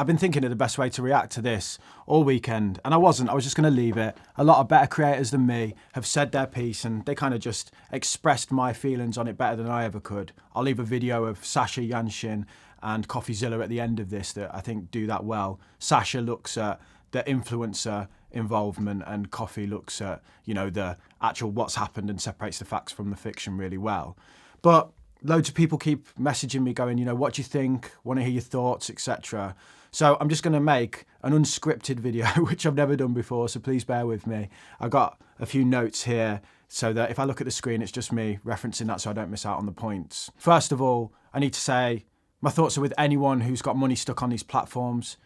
I've been thinking of the best way to react to this all weekend, and I wasn't. I was just going to leave it. A lot of better creators than me have said their piece, and they kind of just expressed my feelings on it better than I ever could. I'll leave a video of Sasha Yanshin and CoffeeZilla at the end of this that I think do that well. Sasha looks at the influencer involvement, and Coffee looks at, the actual what's happened and separates the facts from the fiction really well. But loads of people keep messaging me going, what do you think? Want to hear your thoughts, etc. So I'm just going to make an unscripted video, which I've never done before, so please bear with me. I got a few notes here so that if I look at the screen, it's just me referencing that so I don't miss out on the points. First of all, I need to say my thoughts are with anyone who's got money stuck on these platforms.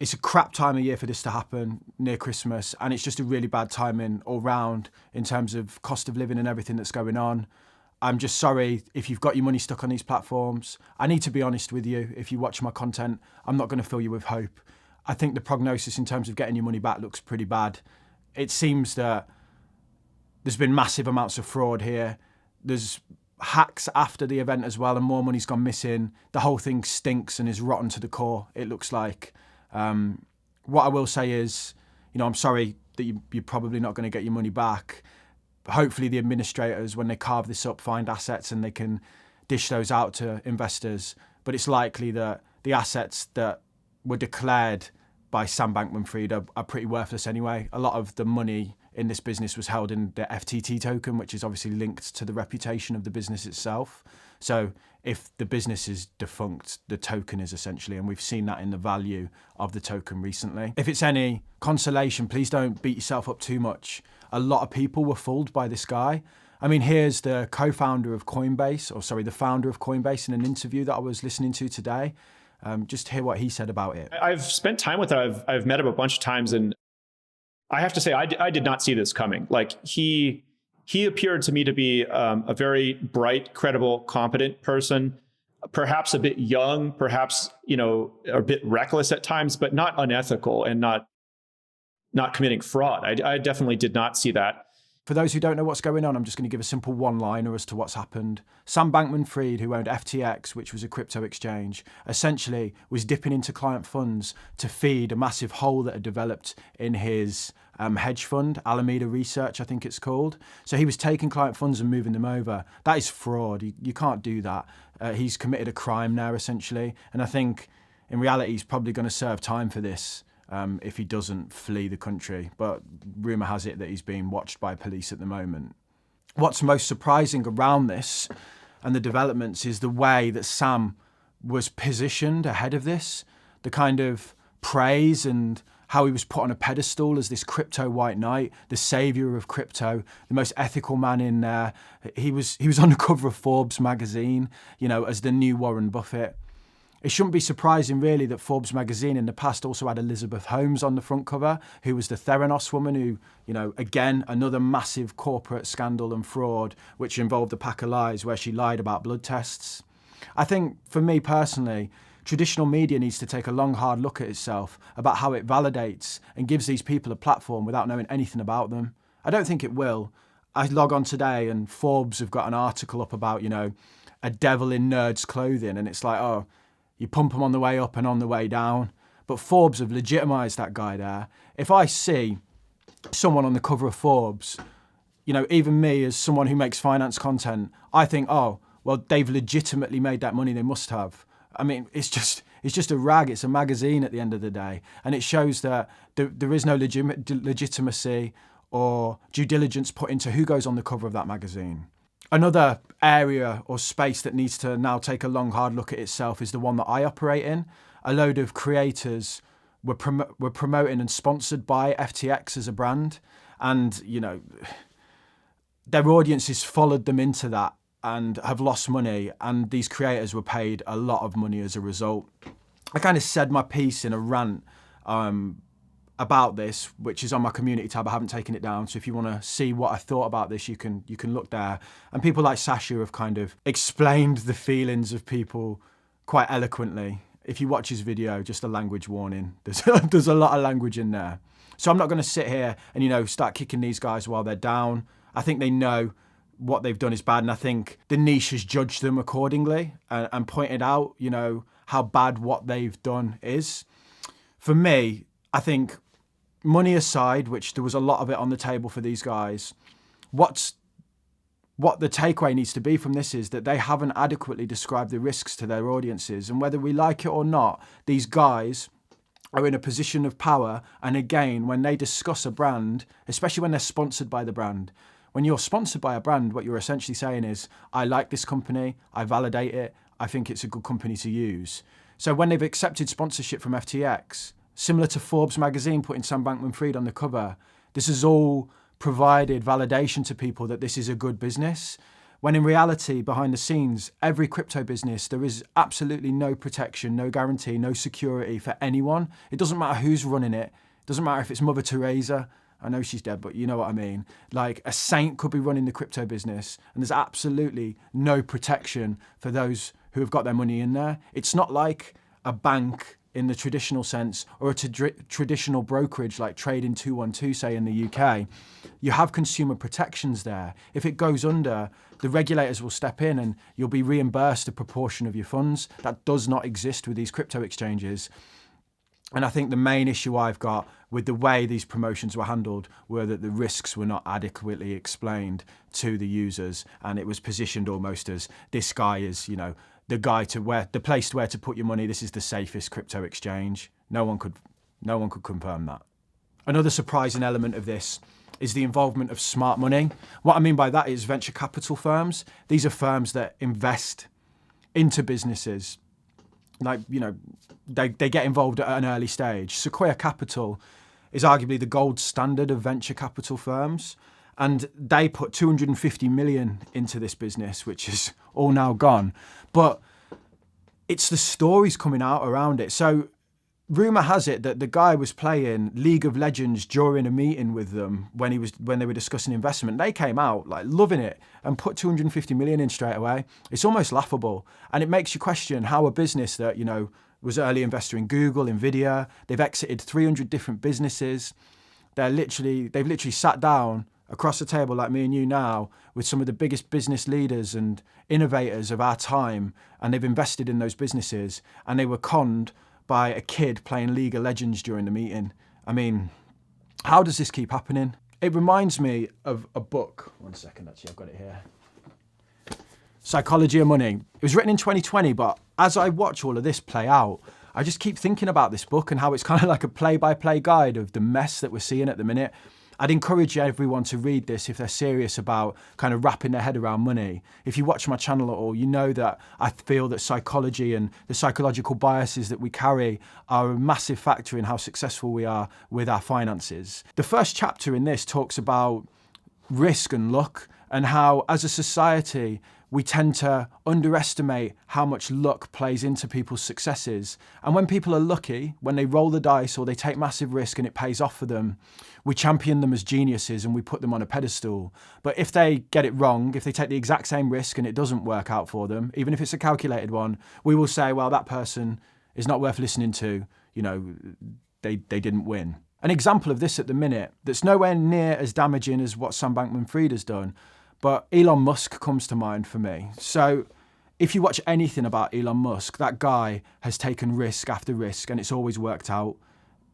It's a crap time of year for this to happen near Christmas, and it's just a really bad timing all round in terms of cost of living and everything that's going on. I'm just sorry if you've got your money stuck on these platforms. I need to be honest with you. If you watch my content, I'm not going to fill you with hope. I think the prognosis in terms of getting your money back looks pretty bad. It seems that there's been massive amounts of fraud here. There's hacks after the event as well, and more money's gone missing. The whole thing stinks and is rotten to the core, it looks like. What I will say is, I'm sorry that you're probably not going to get your money back. Hopefully the administrators, when they carve this up, find assets and they can dish those out to investors. But it's likely that the assets that were declared by Sam Bankman-Fried are pretty worthless anyway. A lot of the money in this business was held in the FTT token, which is obviously linked to the reputation of the business itself. So if the business is defunct, the token is essentially, and we've seen that in the value of the token recently. If it's any consolation, please don't beat yourself up too much. A lot of people were fooled by this guy. I mean, here's the founder of Coinbase in an interview that I was listening to today. Just hear what he said about it. I've spent time with him. I've met him a bunch of times, and I have to say, I did not see this coming. Like he appeared to me to be a very bright, credible, competent person, perhaps a bit young, perhaps, a bit reckless at times, but not unethical and not committing fraud. I definitely did not see that. For those who don't know what's going on, I'm just going to give a simple one-liner as to what's happened. Sam Bankman-Fried, who owned FTX, which was a crypto exchange, essentially was dipping into client funds to feed a massive hole that had developed in his hedge fund, Alameda Research, I think it's called. So he was taking client funds and moving them over. That is fraud. You can't do that. He's committed a crime now, essentially. And I think, in reality, he's probably going to serve time for this. If he doesn't flee the country. But rumour has it that he's being watched by police at the moment. What's most surprising around this and the developments is the way that Sam was positioned ahead of this, the kind of praise and how he was put on a pedestal as this crypto white knight, the saviour of crypto, the most ethical man in there. He was on the cover of Forbes magazine, as the new Warren Buffett. It shouldn't be surprising, really, that Forbes magazine in the past also had Elizabeth Holmes on the front cover, who was the Theranos woman who, again, another massive corporate scandal and fraud, which involved a pack of lies where she lied about blood tests. I think, for me personally, traditional media needs to take a long, hard look at itself about how it validates and gives these people a platform without knowing anything about them. I don't think it will. I log on today and Forbes have got an article up about, a devil in nerds clothing, and it's like, oh, you pump them on the way up and on the way down. But Forbes have legitimised that guy there. If I see someone on the cover of Forbes, even me as someone who makes finance content, I think, oh, well, they've legitimately made that money, they must have. I mean, it's just a rag, it's a magazine at the end of the day. And it shows that there is no legitimacy or due diligence put into who goes on the cover of that magazine. Another area or space that needs to now take a long, hard look at itself is the one that I operate in. A load of creators were promoting and sponsored by FTX as a brand. And, their audiences followed them into that and have lost money. And these creators were paid a lot of money as a result. I kind of said my piece in a rant about this, which is on my community tab. I haven't taken it down. So if you want to see what I thought about this, you can look there. And people like Sasha have kind of explained the feelings of people quite eloquently. If you watch his video, just a language warning. There's a lot of language in there. So I'm not going to sit here and, start kicking these guys while they're down. I think they know what they've done is bad. And I think the niche has judged them accordingly and pointed out, how bad what they've done is. For me, I think money aside, which there was a lot of it on the table for these guys, what the takeaway needs to be from this is that they haven't adequately described the risks to their audiences. And whether we like it or not, these guys are in a position of power. And again, when they discuss a brand, especially when they're sponsored by the brand, when you're sponsored by a brand, what you're essentially saying is, I like this company, I validate it, I think it's a good company to use. So when they've accepted sponsorship from FTX, similar to Forbes magazine putting Sam Bankman-Fried on the cover, this has all provided validation to people that this is a good business. When in reality, behind the scenes, every crypto business, there is absolutely no protection, no guarantee, no security for anyone. It doesn't matter who's running it. It doesn't matter if it's Mother Teresa. I know she's dead, but you know what I mean. Like a saint could be running the crypto business and there's absolutely no protection for those who have got their money in there. It's not like a bank in the traditional sense or a traditional brokerage like Trading 212, say in the UK. You have consumer protections there. If it goes under, the regulators will step in and you'll be reimbursed a proportion of your funds. That does not exist with these crypto exchanges. And I think the main issue I've got with the way these promotions were handled were that the risks were not adequately explained to the users, and it was positioned almost as this guy is, you know, the place where to put your money. This is the safest crypto exchange. No one could confirm that. Another surprising element of this is the involvement of smart money. What I mean by that is venture capital firms. These are firms that invest into businesses. Like, you know, they get involved at an early stage. Sequoia Capital is arguably the gold standard of venture capital firms. And they put 250 million into this business, which is all now gone. But it's the stories coming out around it. So rumor has it that the guy was playing League of Legends during a meeting with them when they were discussing investment. They came out like loving it and put 250 million in straight away. It's almost laughable. And it makes you question how a business that, you know, was early investor in Google, Nvidia, they've exited 300 different businesses. They've literally sat down across the table like me and you now with some of the biggest business leaders and innovators of our time, and they've invested in those businesses, and they were conned by a kid playing League of Legends during the meeting. I mean, how does this keep happening? It reminds me of a book. One second, actually, I've got it here. Psychology of Money. It was written in 2020, but as I watch all of this play out, I just keep thinking about this book and how it's kind of like a play-by-play guide of the mess that we're seeing at the minute. I'd encourage everyone to read this if they're serious about kind of wrapping their head around money. If you watch my channel at all, you know that I feel that psychology and the psychological biases that we carry are a massive factor in how successful we are with our finances. The first chapter in this talks about risk and luck and how, as a society, we tend to underestimate how much luck plays into people's successes. And when people are lucky, when they roll the dice or they take massive risk and it pays off for them, we champion them as geniuses and we put them on a pedestal. But if they get it wrong, if they take the exact same risk and it doesn't work out for them, even if it's a calculated one, we will say, well, that person is not worth listening to. You know, they didn't win. An example of this at the minute that's nowhere near as damaging as what Sam Bankman-Fried has done, but Elon Musk comes to mind for me. So if you watch anything about Elon Musk, that guy has taken risk after risk and it's always worked out.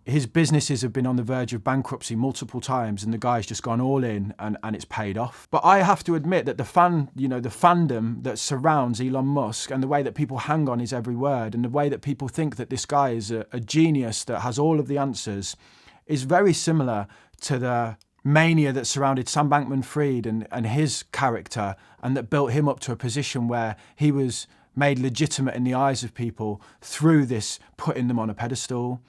His businesses have been on the verge of bankruptcy multiple times and the guy's just gone all in and it's paid off. But I have to admit that the fandom that surrounds Elon Musk and the way that people hang on his every word and the way that people think that this guy is a genius that has all of the answers is very similar to the mania that surrounded Sam Bankman-Fried and his character, and that built him up to a position where he was made legitimate in the eyes of people through this putting them on a pedestal.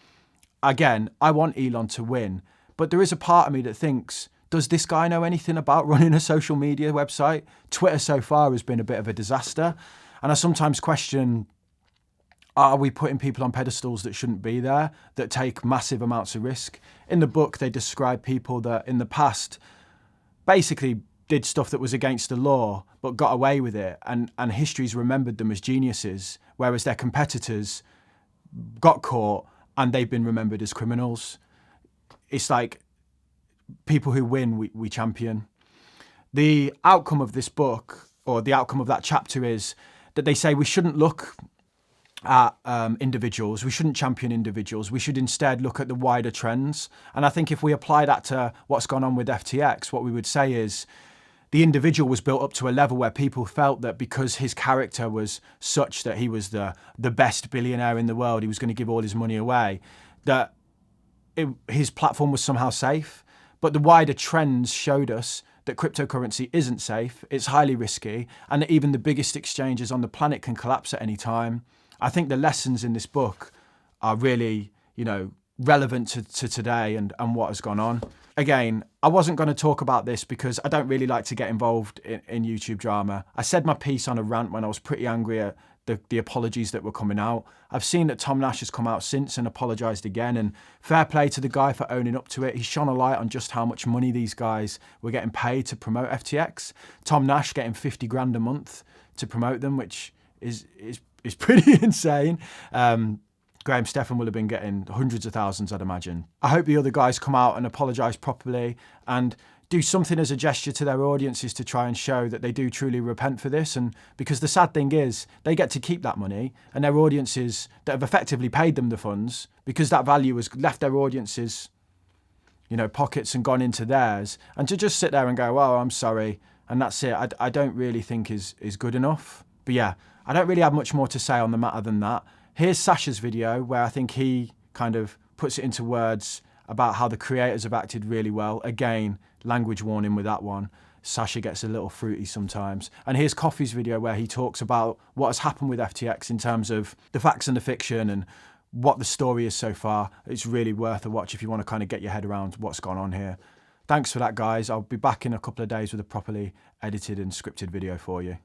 Again, I want Elon to win, but there is a part of me that thinks, does this guy know anything about running a social media website? Twitter so far has been a bit of a disaster, and I sometimes question, are we putting people on pedestals that shouldn't be there, that take massive amounts of risk? In the book, they describe people that in the past basically did stuff that was against the law, but got away with it. And history's remembered them as geniuses, whereas their competitors got caught and they've been remembered as criminals. It's like people who win, we champion. The outcome of this book, or the outcome of that chapter, is that they say we shouldn't look at individuals. We shouldn't champion individuals. We should instead look at the wider trends. And I think if we apply that to what's gone on with FTX, what we would say is the individual was built up to a level where people felt that because his character was such that he was the best billionaire in the world, he was going to give all his money away, that his platform was somehow safe. But the wider trends showed us that cryptocurrency isn't safe, it's highly risky, and that even the biggest exchanges on the planet can collapse at any time. I think the lessons in this book are really, relevant to today and what has gone on. Again, I wasn't going to talk about this because I don't really like to get involved in YouTube drama. I said my piece on a rant when I was pretty angry at the apologies that were coming out. I've seen that Tom Nash has come out since and apologised again, and fair play to the guy for owning up to it. He shone a light on just how much money these guys were getting paid to promote FTX. Tom Nash getting 50 grand a month to promote them, which is pretty insane. Graham Stephan will have been getting hundreds of thousands, I'd imagine. I hope the other guys come out and apologise properly and do something as a gesture to their audiences to try and show that they do truly repent for this. And because the sad thing is, they get to keep that money, and their audiences that have effectively paid them the funds, because that value has left their audiences, pockets and gone into theirs. And to just sit there and go, "Oh, I'm sorry," and that's it, I don't really think is good enough. But yeah, I don't really have much more to say on the matter than that. Here's Sasha's video where I think he kind of puts it into words about how the creators have acted really well. Again, language warning with that one. Sasha gets a little fruity sometimes. And here's Coffee's video where he talks about what has happened with FTX in terms of the facts and the fiction and what the story is so far. It's really worth a watch if you want to kind of get your head around what's gone on here. Thanks for that, guys. I'll be back in a couple of days with a properly edited and scripted video for you.